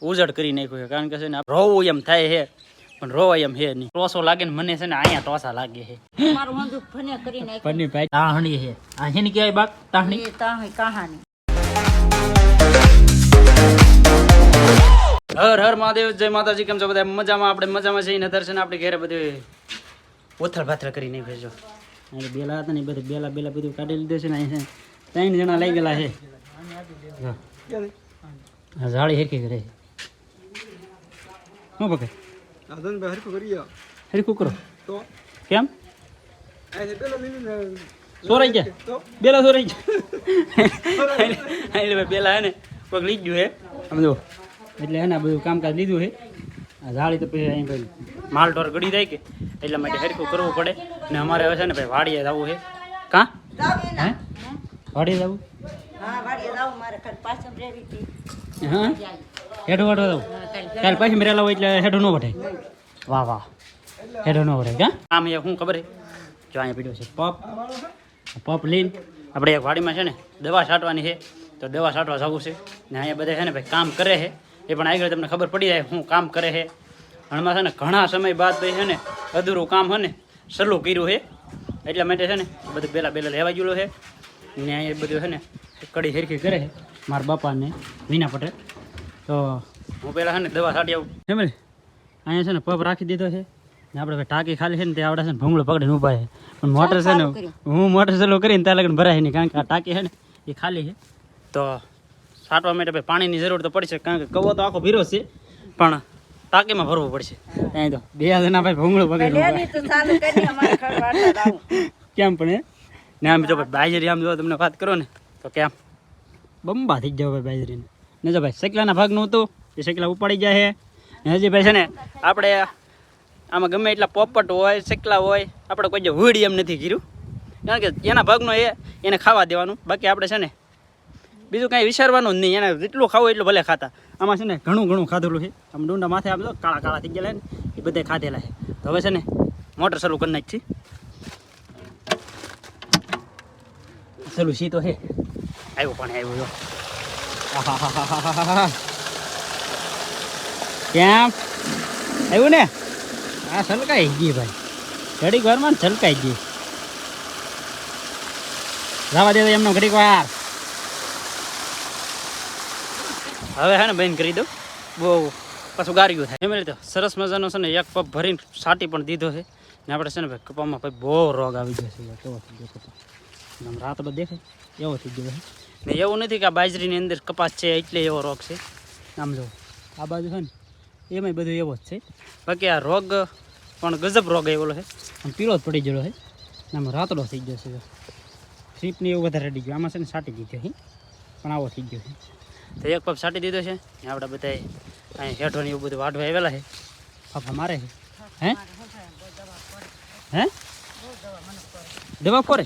ઉજળ કરી નાખ્યું છે. કારણ કે છે ને રોવું એમ થાય છે પણ રોવાય એમ હે નહીં. ટોસો લાગે ને મને છે ને અહીંયા ટોસા લાગે છે. મારું હંધું ફને કરી નાખ્યું. પન્ની ભાઈ તાહણી છે. આ હેની કહેવાય બાક તાહણી? એ તાહણી કહાની. હર હર મહાદેવ, જય માતાજી. કેમ છો બધા? મજામાં? આપણે મજામાં છીએ ને દર્શન આપણે ઘરે બધું ઉથલ પાથલ કરી નાખ્યું છે. અહીં બેલા હતા ને એ બધું બેલા બધું કાઢી લીધું છે ને અહીં 3 જણા લઈ ગયેલા છે. જાળી હેરકી કરે શું પકડ હરખું કરો કેમ સોરાઈ ગયા બેલા સોરાઈ ગયા બેલા હે ને પગ લઈ ગયું હે આમ જો એટલે હે ને બધું કામકાજ લીધું છે. આ જાળી તો પછી અહીં ભાઈ માલ ઢોર ગળી જાય કે એટલા માટે હરખું કરવું પડે ને અમારે હવે છે ને ભાઈ વાડીએ જવું છે. કાં હે વાડીએ જવું? હા વાડીએ જાવ મારે કાલ પાછમ રેવી હતી. હા હેઠો વાટો જવું કાલ પાછી મેરેલા હોય એટલે હેઠો ન વઢાય. વાહ વાહ હેઠો ન વઢાય. કાં આમ એ શું ખબર છે જો અહીંયા પીડ્યો છે પપ લઈને આપણે એક વાડીમાં છે ને દવા છાંટવાની છે તો દવા છાંટવા જવું છે ને અહીંયા બધા છે ને ભાઈ કામ કરે છે એ પણ આગળ તમને ખબર પડી જાય શું કામ કરે છે. હમણાં છે ને ઘણા સમય બાદ ભાઈ છે ને અધૂરું કામ છે ને સહેલું કર્યું છે એટલા માટે છે ને બધું બેલા લેવા ગયેલું છે ને અહીંયા બધું છે ને કડી હેરખી કરે છે મારા બાપાને વીના પટેલ. તો હું પહેલાં છે ને દવા છાંટી આવું ફેમિલી. અહીંયા છે ને પપ રાખી દીધો છે ને આપણે ભાઈ ટાંકી ખાલી છે ને તે આવડે છે ને ભૂંગળો પકડીને ઊભા છે પણ મોટર છે ને હું મોટર ચાલુ કરીને ત્યાં લગન ભરાય નહીં કારણ કે આ ટાંકી છે ને એ ખાલી છે. તો છાંટવા માટે ભાઈ પાણીની જરૂર તો પડશે કારણ કે કવો તો આખો ભીરો છે પણ ટાંકીમાં ભરવું પડશે. અહીં તો 2 જણા ભાઈ ભૂંગળો પકડીને કેમ પણ ને આમ જો ભાઈ બાજરી આમ જો તમને વાત કરો ને તો કેમ બંબા થઈ જાવ ભાઈ બાજરીને ને જો ભાઈ શેકલાના ભાગનું હતું એ શેકલા ઉપાડી જાય છે. હજી ભાઈ છે ને આપણે આમાં ગમે એટલા પોપટ હોય શેકલા હોય આપણે કોઈ જે હુડી એમ નથી કર્યું કારણ કે એના ભાગનો એને ખાવા દેવાનું. બાકી આપણે છે ને બીજું કાંઈ વિચારવાનું જ નહીં. એને જેટલું ખાવું એટલું ભલે ખાતા. આમાં છે ને ઘણું ખાધેલું છે. આમ ડુંડા માથે આમ જો કાળા થઈ ગયેલા ને એ બધા ખાધેલા છે. તો હવે છે ને મોટર ચાલુ કરી નાખી ચાલુ સી તો છે આવ્યું પણ આવ્યું જો કેમ આવ્યું ને આ છલકાઈ ગઈ ભાઈ ઘડીક વારમાં છલકાઈ ગઈ. જવા દે એમનો ઘડીક વાર. હવે હે ને બંધ કરી દઉં બહુ પાછું ગાર્યું થાય. એમ તો સરસ મજાનો છે ને એક પપ ભરીને સાટી પણ દીધો છે ને આપણે છે ને ભાઈ કપામાં ભાઈ બહુ રોગ આવી ગયો છે. કેવો થઈ ગયો કપા આમ રાત બધું દેખાય એવો થઈ ગયો છે ને એવું નથી કે આ બાજરીની અંદર કપાસ છે એટલે એવો રોગ છે. આમ જો આ બાજુ છે ને એમાંય બધું એવો જ છે. બાકી આ રોગ પણ ગજબ રોગ એવો છે આમ પીળો જ પડી ગયેલો છે આમ રાતડો થઈ ગયો છે. સ્લીપની એવું વધારે રડી ગયું આમાં છે ને સાટી દીધો છે પણ આવો થઈ ગયો છે. તો એક પપ સાટી દીધો છે ને આપણે બધા અહીં હેઠોને એવું બધું વાઢવા આવેલા છે. ફાફા મારે છે હે દવા ફોરે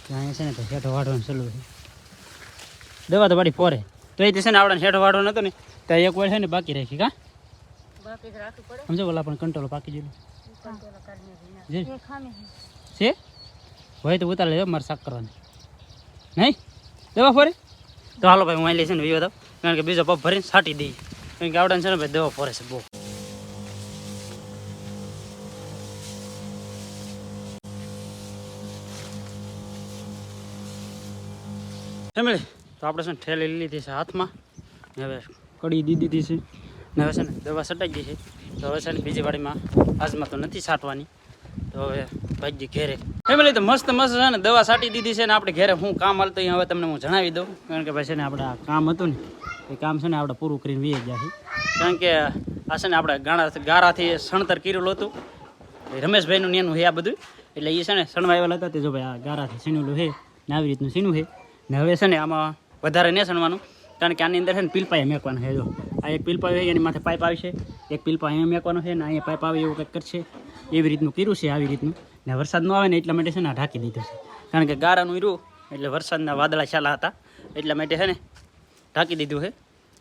અહીંયા છે ને તો હેઠો વાઢવાનું ચાલુ છે. દવા તો વાડી ફોરે તો એ છે ને આવડે હેઠો વાઢવાનો હતો ને ત્યાં એક વાર છે ને બાકી રાખી કા સમજો ઓલા પણ કંટ્રોલ પાકી ગયેલું છે હોય તો ઉતાર લેજો મારે શાક કરવાની નહીં દવા ફોરે. તો હાલો ભાઈ હું અહીં લઈશ ને વિવો તો કારણ કે બીજો પપ ભરીને છાંટી દઈએ કારણ કે આવડે છે ને ભાઈ દવા ફોરે છે બહુ. ફેમિલી તો આપણે છે ને ઠેલી લીધી છે હાથમાં ને હવે કડી દીધી છે ને હવે છે ને દવા છટાઈ ગઈ છે. તો હવે છે ને બીજી વાડીમાં આજમાં તો નથી છાંટવાની. તો હવે ભાઈ ઘેરે ફેમિલી તો મસ્ત છે ને દવા છાંટી દીધી છે ને આપણે ઘેરે હું કામ હાલતું હવે તમને હું જણાવી દઉં કારણ કે ભાઈ છે ને આપણે આ કામ હતું ને એ કામ છે ને આપણે પૂરું કરીને વી ગયા છે. કારણ કે આ છે ને આપણે ગારાથી સણતર કરેલું હતું રમેશભાઈનું નેનું છે આ બધું એટલે એ છે ને સણવા આવેલા હતા તે જો ભાઈ આ ગારાથી સીણેલું છે ને આવી રીતનું સીણું છે ને હવે છે ને આમાં વધારે નહીં સણવાનું કારણ કે આની અંદર છે ને પીલપાઈ મેકવાનું છે. જો આ એક પીલપાઈ હોય એની માથે પાઇપ આવશે એક પીલપા અહીંયા મેકવાનો છે ને અહીંયા પાઇપ આવે એવું કંઈક કરશે એવી રીતનું કર્યું છે આવી રીતનું ને વરસાદ ન આવે ને એટલા માટે છે ને ઢાંકી દીધું છે કારણ કે ગારાનું હીરું એટલે વરસાદના વાદળા ચાલા હતા એટલા માટે છે ને ઢાંકી દીધું છે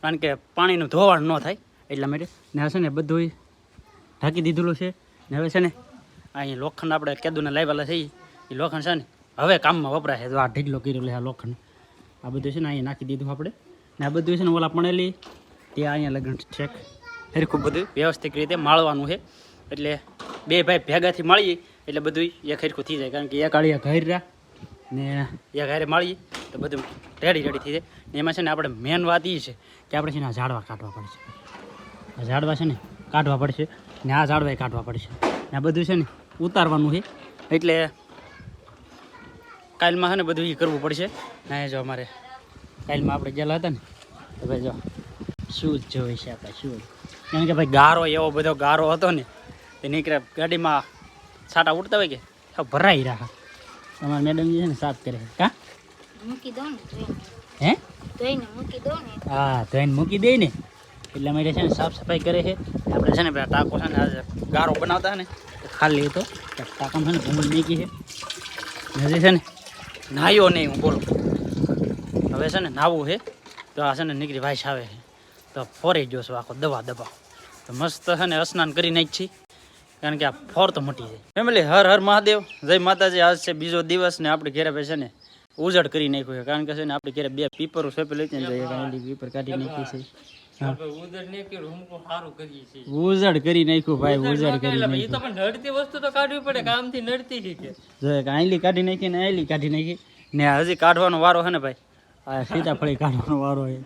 કારણ કે પાણીનું ધોવાણ ન થાય એટલા માટે ને છે ને બધું ઢાંકી દીધેલું છે. ને હવે છે ને અહીંયા લોખંડ આપણે કેદુના લાવેલા છે એ લોખંડ છે ને હવે કામમાં વપરાય છે. જો આ ઢીકલો કરેલો છે આ લોખંડ આ બધું છે ને અહીંયા નાખી દીધું આપણે ને આ બધું છે ને ઓલા પણેલી તે અહીંયા લગ્ન છેક હરખું બધું વ્યવસ્થિત રીતે માળવાનું છે. એટલે બે ભાઈ ભેગાથી મળીએ એટલે બધું એક હરખું થઈ જાય. કારણ કે એક આળિયા ઘર રહ્યા ને એક હારે મળીએ તો બધું રેડી થઈ જાય. ને એમાં છે ને આપણે મેન વાત એ છે કે આપણે છે ને આ ઝાડવા કાઢવા પડશે. આ ઝાડવા છે ને કાઢવા પડશે ને આ ઝાડવા કાઢવા પડશે ને આ બધું છે ને ઉતારવાનું છે. એટલે કાલમાં છે ને બધું એ કરવું પડશે. ના જો અમારે કાલમાં આપણે ગયેલા હતા ને તો ભાઈ જો શૂઝ જોઈ છે આપણે શૂઝ. કારણ કે ભાઈ ગારો એવો બધો ગારો હતો ને તે નીકળે ગાડીમાં છાંટા ઉડતા હોય કે ભરાઈ રહ્યા. તમારા મેડમજી છે ને સાફ કરે છે કા મૂકી દો ને હે ધોઈને મૂકી દો ને. હા ધોઈને મૂકી દે ને એટલા માટે છે ને સાફ સફાઈ કરે છે. આપણે છે ને પેલા ટાંકો છે ને આજે ગારો બનાવતા ને ખાલી હતો ટાંકામાં છે ને ભૂંગળી મૂકી છે. હજી છે ને નાહ્યો નહીં હું બોલું. હવે છે ને નાહવું છે તો આ છે ને નીકળી વાઈસ આવે છે તો ફોરી ગયો છું આખો દવા તો મસ્ત છે ને સ્નાન કરી નાખી છીએ. કારણ કે આ ફોર તો મટી જાય. ફેમિલી હર હર મહાદેવ જય માતાજી. આજ છે બીજો દિવસ ને આપણે ઘેરે છે ને ઉજળ કરી નાખ્યું છે. કારણ કે છે ને આપણે ઘેરે બે પીપરો સોંપી લઈ જઈએ કારણ પીપર કાઢી નાખી છે. ઉજળ કરી નાખ્યું ભાઈ ઉજળ કરી આઈલી કાઢી નાખી ને આઈલી કાઢી નાખી ને હજી કાઢવાનો વારો છે ને ભાઈ આ સીતાફળી કાઢવાનો વારો છે.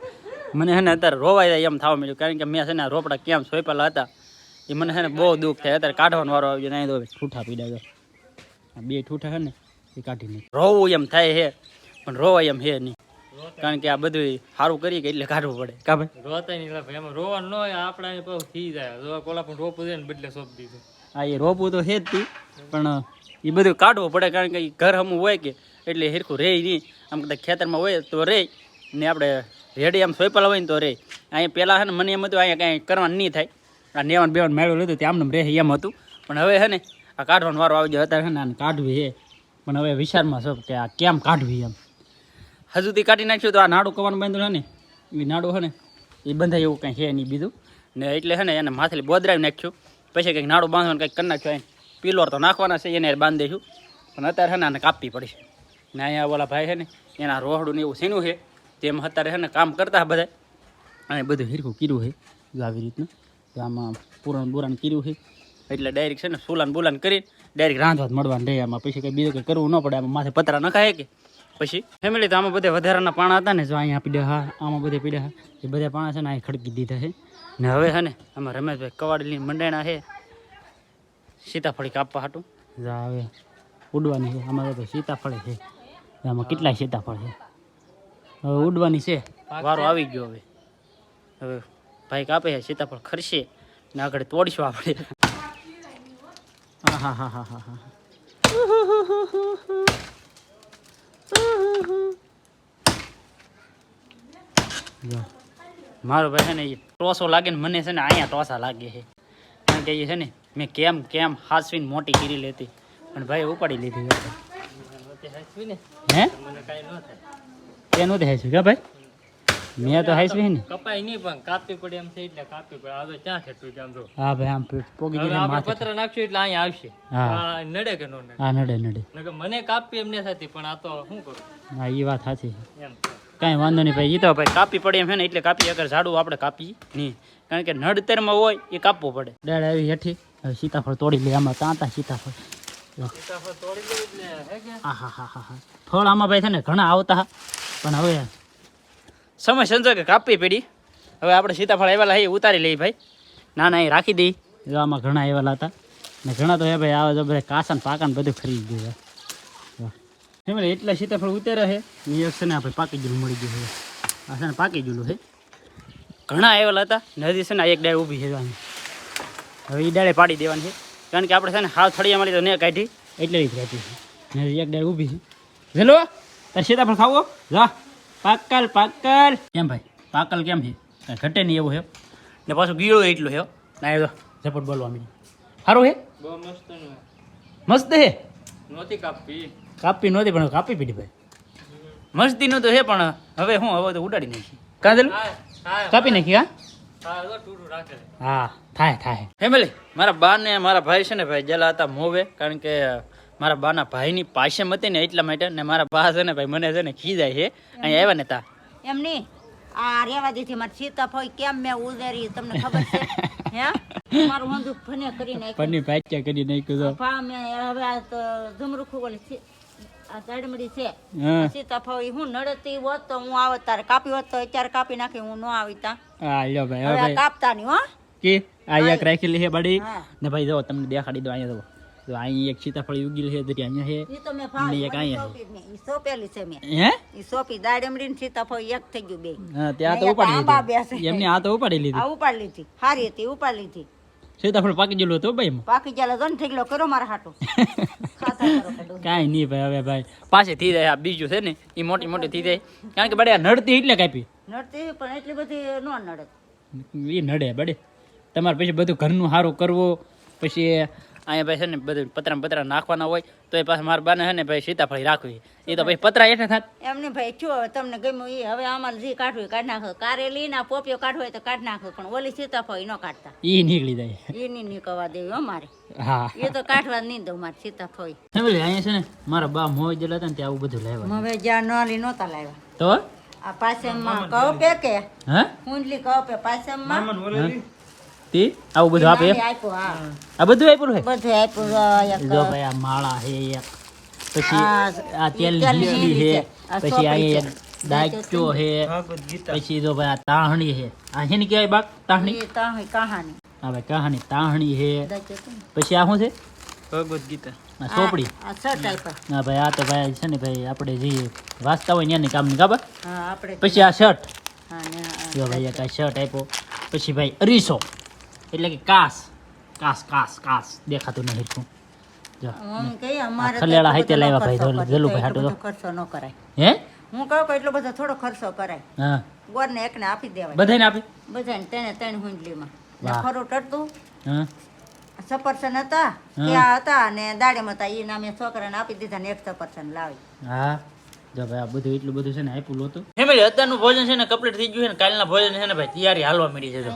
મને છે ને અત્યારે રોવાઈ જાય એમ થવા મળ્યું. કારણ કે મેં છે ને રોપડા કેમ સોંપેલા હતા એ મને છે ને બહુ દુઃખ થાય. અત્યારે કાઢવાનો વારો આવી ગયો. નહીં તો ઠૂઠા પીડા જો આ બે ઠૂઠા છે ને એ કાઢી નાખી. રોવું એમ થાય છે પણ રોવાય એમ છે નહીં. કારણ કે આ બધું સારું કરીએ કે એટલે કાઢવું પડે કા ભાઈ. રોતા નહીં ભાઈ એમાં રોવાનું ન હોય આપણા બહુ થઈ જાય. કોલા પણ રોપું છે ને બદલે સોંપી દીધું. હા એ રોપવું તો છે જ તી પણ એ બધું કાઢવું પડે. કારણ કે ઘર હમું હોય કે એટલે હિરખું રહે નહીં. આમ કદાચ ખેતરમાં હોય તો રહે ને આપણે રેડી આમ સોંપેલા હોય ને તો રહે. અહીંયા પહેલાં છે ને મને એમ હતું અહીંયા કાંઈ કરવાનું નહીં થાય. આ નેવાન બેવાન મેળવું લીધું તે આમને રહે એમ હતું. પણ હવે છે ને આ કાઢવાનો વારો આવી જાય. અત્યારે છે ને આને કાઢવી છે પણ હવે વિચારમાં છો કે આ કેમ કાઢવી એમ. હજુથી કાઢી નાખ્યું તો આ નાડું કવાનું બાંધ્યું છે ને એ નાડું છે ને એ બંધાય એવું કંઈ છે નહીં બીજું ને. એટલે છે ને એને માથેલી બોદરાવી નાખ્યું. પછી કંઈક નાડું બાંધવાનું કંઈક કરી નાખ્યું. એને પિલોર તો નાખવાના છે એને બાંધી દઈશું. પણ અત્યારે છે ને આને કાપવી પડશે. ને અહીંયા ઓલા ભાઈ છે ને એના રોહડું ને એવું સીનું છે તેમ અત્યારે છે ને કામ કરતા બધા અને બધું હીરખું કર્યું છે આવી રીતનું. તો આમાં પુરાણ બુરાણ કર્યું છે એટલે ડાયરેક્ટ છે ને સુલાન બુલાન કરી ડાયરેક્ટ રાંધવા જ મળવાનું રહે. આમાં પછી કંઈ બીજું કંઈ કરવું ન પડે. આમાં માથે પતરા નખાય કે પછી ફેમિલી તો આમાં બધે વધારાના પાણા હતા ને જો અહીંયા પીડ્યા હા આમાં બધે પીડ્યા હા એ બધા પાણા છે ને અહીં ખડકી દીધા છે. ને હવે છે ને આમાં રમેશભાઈ કવાડલી મંડાણા છે સીતાફળી કાપવા હાટું હવે ઉડવાની છે. આમાં તો સીતાફળ છે આમાં કેટલાય સીતાફળ છે હવે ઉડવાની છે. વારો આવી ગયો હવે હવે ભાઈ કાપે છે સીતાફળ ખરશે ને આગળ તોડશું આપણે. હા હા હા હા હા મારો ભાઈ છે ને એ ટોસો લાગે ને મને છે ને અહીંયા ટોસા લાગે છે. કારણ કે એ છે ને મેં કેમ હાસવીને મોટી કરી લેતી પણ ભાઈ ઉપાડી લીધી હે એ નહોતી હાસવી કા ભાઈ મેં તો હાસવી ને કપાય નહીં પણ કાપી પડે એમ છે એટલે કાપી પડે. હવે ક્યાં ઠેઠું આમ જો હા ભાઈ આમ પોગી ગઈ માથે પત્ર નાખશું એટલે અહીંયા આવશે. હા નડે કે ન નડે? હા નડે મને કાપી એમને થતી પણ આ તો શું કરું હા એ વાત સાચી એમ. કાંઈ વાંધો નહીં ભાઈ. એ તો ભાઈ કાપી પડે એમ છે ને એટલે કાપી અગર ઝાડું આપણે કાપી નહીં. કારણ કે નડતરમાં હોય એ કાપવું પડે. ડાળ આવી હેઠી હવે સીતાફળ તોડી લે. આમાં તાંતા સીતાફળ તોડી દઉં એટલે હે કે હા હા હા હા હા ફળ આમાં ભાઈ છે ને ઘણા આવતા પણ હવે સમય સંજોગે કાપવી પડી. હવે આપણે સીતાફળ આવેલા એ ઉતારી લઈએ ભાઈ. ના એ રાખી દઈ. જો આમાં ઘણા આવેલા હતા ને ઘણા તો હે ભાઈ આવે જો બધા કાસા ને પાકા ને બધું ખરીદી ગયું છે. એટલા સીતાફળ ઉતાર્યા છે એ છે ને આપણે પાકી ગયેલું મળી ગયું છે. આ છે ને પાકી ગયેલું છે. ઘણા આવેલા હતા ને હજી છે ને એક ડાળ ઊભી છે. હવે એ ડાળે પાડી દેવાની છે. કારણ કે આપણે છે ને હાલ થળિયા મળી તો ને કાઢી એટલે જ રહેતી છે ને એક ડાળ ઊભી છે. હેલો તારે સીતાફળ ખાવો જા પાકલ કેમ ભાઈ પાકલ કેમ છે કાંઈ ઘટે નહીં એવું છે ને પાછું ગીળો એટલું છે ના એ તો ઝપટ બોલવા મીડી સારું છે બહુ મસ્ત મસ્ત છે. નહોતી કાપી નહોતી પણ કાપી પીધી ભાઈ. મસ્તીનું તો છે પણ હવે હું હવે તો ઉડાડી નાખી કાંદેલું કાપી નાખી હા થાય ફેમિલી. મારા બા ને મારા ભાઈ છે ને ભાઈ જેલા હતા મોવે. કારણ કે મારા બાના ભાઈની પાસે હતી ને એટલા માટે ને મારા બા છે ને ભાઈ મને છે ને ખીજાય છે અહીંયા આવ્યા ને તા એમ નહીં આ રેવા દીધી મારી સીતાફળ કેમ મેં ઉધેરી તમને ખબર છે હે મારું હંધુક ફને કરી નાખ્યું પની પાચ્યા કરી નાખ્યું ફા મેં હવે આ તો ઝુમરૂખું ઓલી આ ઝાડમડી છે હા સીતાફળ હું નડતી હોત તો હું આવત તારે કાપી હોત તો અત્યારે કાપી નાખી હું ન આવી તા હા લ્યો ભાઈ હવે હવે આ ભાઈ કાપતા નહીં હો કે આ એક રાખેલી છે બડી હા. ને ભાઈ જો તમને દેખાડી દો અહીંયા જો અહીં એક સીતાફળ ઉગેલ છે દરી અહીંયા છે ઈ તો મેં ફા ને એક અહીંયા સોંપી જ નહીં. ઈ સોંપેલી છે મેં હે ઈ સોંપી દાડમડી ને સીતાફળ એક થઈ ગયું બે હા ત્યાં તો ને એક ઉપાડી આંબા લીધી બેસે. એમને આ તો ઉપાડી લીધી આ ઉપાડ લીધી હારી હતી ઉપાડ લીધી સીતાફળ પાકી ગયેલું હતું ભાઈ એમાં પાકી ચાલે જો ને ઠેકલો કરો મારા હાટું ખાતા કરો કડું. કાંઈ નહીં ભાઈ હવે ભાઈ પાસે થઈ જાય આ બીજું છે ને એ મોટી મોટી થઈ જાય કારણ કે બડે આ નડતી એટલે કાપી નડતી પણ એટલી બધી ન નડે એ નડે બડે તમારે પછી બધું ઘરનું સારું કરવું પછી અહીંયા ભાઈ છે ને બધું પતરા નાખવાના હોય તો એ પાછા મારા બાને છે ને ભાઈ સીતાફળી રાખવી એ તો ભાઈ પતરા હેઠે થાત એમને ભાઈ શું હવે તમને ગમ્યું એ હવે અમારે જે કાઢવું એ કાઢી નાખો કારેલી ના પોપિયો કાઢવો હોય તો કાઢી નાખો પણ ઓલી સીતાફળ ન કાઢતા એ નીકળી જાય એ નહીં નીકળવા દેવી અમારે હા એ તો કાઢવા જ નહીં દઉં મારે સીતાફળ ફેમિલી અહીંયા છે ને મારા બા મોય જેલા હતા ને ત્યાં આવું બધું લાવ્યા હવે જ્યાં નોલી નહોતા લાવ્યા તો આ પાસેમાં કવપે કે હા કુંડલી કવપે પાસેમાં તે આવું બધું આપે એમ? આપ્યું હા આ બધું આપ્યું છે બધું આપ્યું એક જો ભાઈ આ માળા છે એક પછી આ આ તેલ તેલની લીલી છે છે. આ પછી સોપડી અહીંયા છે. એક દાયચો છે પછી જો ભાઈ આ તાહણી છે આ છે ને કહેવાય બાક તાહણી એ તાહી કહાની હા ભાઈ કહાની તાહણી છે દાચો તો ને. પછી આ શું છે ભગવદ ગીતા આ સોપડી આ શર્ટ આપ્યા હા ભાઈ આ તો ભાઈ છે ને ભાઈ આપણે જે વાંચતા હોય ત્યાંની કામની ખબર હા આપણે પછી આ શર્ટ હા ને આ જો ભાઈ એક આ શર્ટ આપ્યો પછી ભાઈ અરીસો એટલે કે કાસ કાસ કાસ કાસ દેખાતું નહીં હરખું જો મમ્મી કહે અમારે આ ખલેલા તો હાથે એટલો લાવ્યા બધો ભાઈ, ખર્ચો જલ્લું કરે. ભાઈ હાટું એટલો તો. બધો ખર્ચો ન કરાય હે હું કહું કે એટલો બધો થોડો ખર્ચો કરાય હા ગોરને એકને આપી દેવાય બધાને આપી બધાને તેને ત્રણ હુંડલીમાં ને વાહ. ખરું ટરતું હા સફરસન હતા ત્યાં હતા અને દાડેમાં હતા એ નામે છોકરાને આપી દીધા ને એક સફરસન લાવી હા જો ભાઈ આ બધું એટલું બધું છે ને આપ્યું હતું ફેમિલી અત્યારનું ભોજન છે ને કમ્પ્લીટ થઈ ગયું છે ને કાલના ભોજન છે ને ભાઈ તૈયારી હાલવા મળી છે જો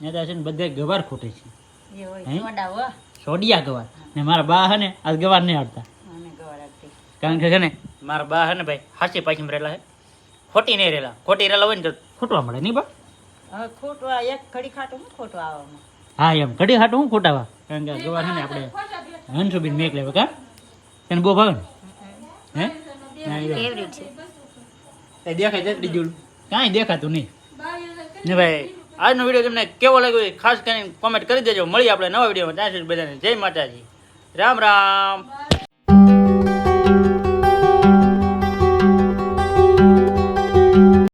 ત્યાં છે ને બધે ગવાર ખૂટે છે એ હોય હે? સોડા હો સોડિયા ગવાર ને મારા બા છે ને આજ ગવાર નહીં હાડતા અને ગવાર આપતી કારણ કે છે ને મારા બા છે ને ભાઈ હાચી પાછીમાં રહેલા છે ખોટી નહીં રહેલા ખોટી રહેલા હોય ને તો ખૂટવા મળે નહીં બા હવે ખોટવા એક ઘડી ખાટું હું ખોટું આવવામાં હા એમ ઘડી હાટું હું ખોટાવા કારણ કે આ ગવાર છે ને આપણે હંસુબીન મેક લેવા કા તને બહુ ભાવે ને હે ના, એ ફેવરેટ છે કઈ દેખાય છે બીજું કાંઈ દેખાતું નહીં ને ભાઈ આજનો વિડીયો તમને કેવો લાગ્યો એ ખાસ કરીને કોમેન્ટ કરી દેજો. મળી આપણે નવા વિડીયોમાં. ત્યાં સુધી બધાને જય માતાજી, રામ રામ.